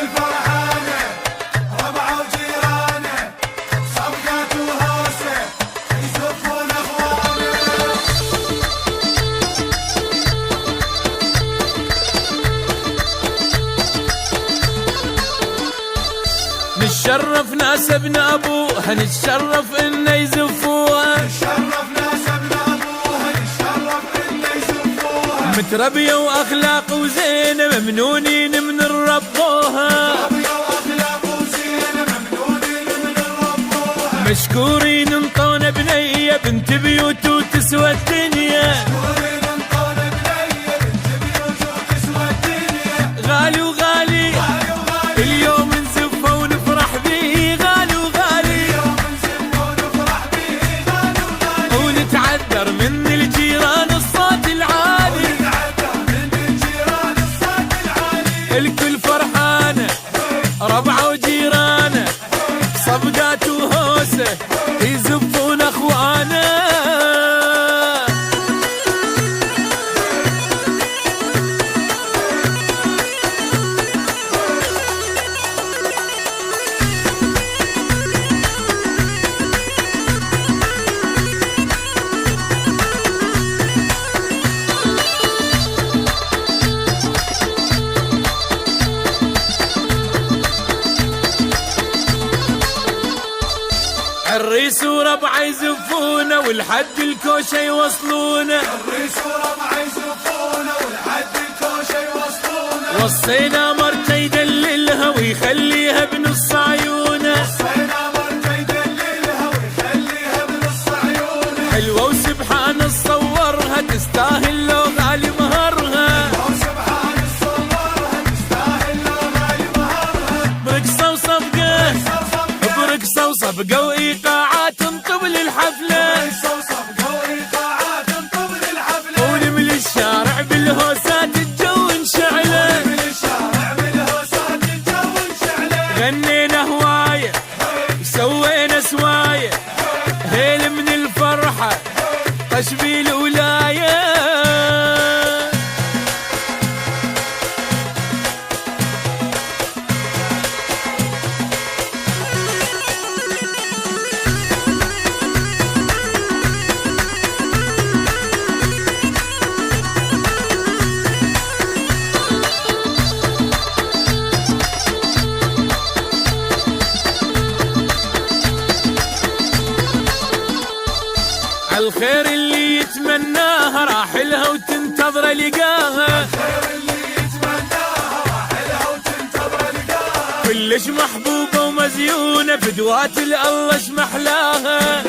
الكل فرحانه ربعه وجيرانه صفقات وهوسه يزفون اخوانه. نتشرف ناس ابن ابوها نتشرف انه يزفوها نتشرف ناس ابن ابوها نتشرف انه يزفوها متربيه واخلاق وزينه ممنونين من ربوها ربيه واخلاق وزينه ممنونين من ربوها مشكورين انطونا بنيه بنت بيوت وتسوى الدنيا مشكورين انطونا بنيه بنت بيوت وتسوى الدنيا غالي وغالي غالي وغالي اليوم نزفه ونفرح بيه غالي وغالي اليوم نزفه ونفرح بيه غالي وغالي ونتعذر من الجيران الصوت العالي ونتعذر من الجيران الصوت العالي. الكل فرحانه ربعه وجيرانه صفقات وهوسه يزفون اخوانه. الريس وربعه يزفونه والحد الكوشه يوصلونه الريس وربعه يزفونه والحد الكوشه يوصلونه وصينا مرته يدللها ويخليها بنص عيونه وصينا مرته يدللها ويخليها بنص عيونه حلوه وسبحان صورها تستاهل لو غالي مهرها وسبحان صورها تستاهل لو غالي مهرها برقصه وصفقه برقصه وصفقه وايقاعات طبل الحفله صفقه وايقاعات طبل الحفله ونملي الشارع بالهوسات الجو انشعله من الشارع بالهوسات الجو انشعله غنينا هوايه وسوينا سوايه هيل من الفرحه طش بالولايه. الخير اللي يتمناها راح لها وتنتظر لقاها الخير اللي يتمناها راح لها وتنتظر لقاها كلش محبوبة ومزيونة بدوات الله محلاها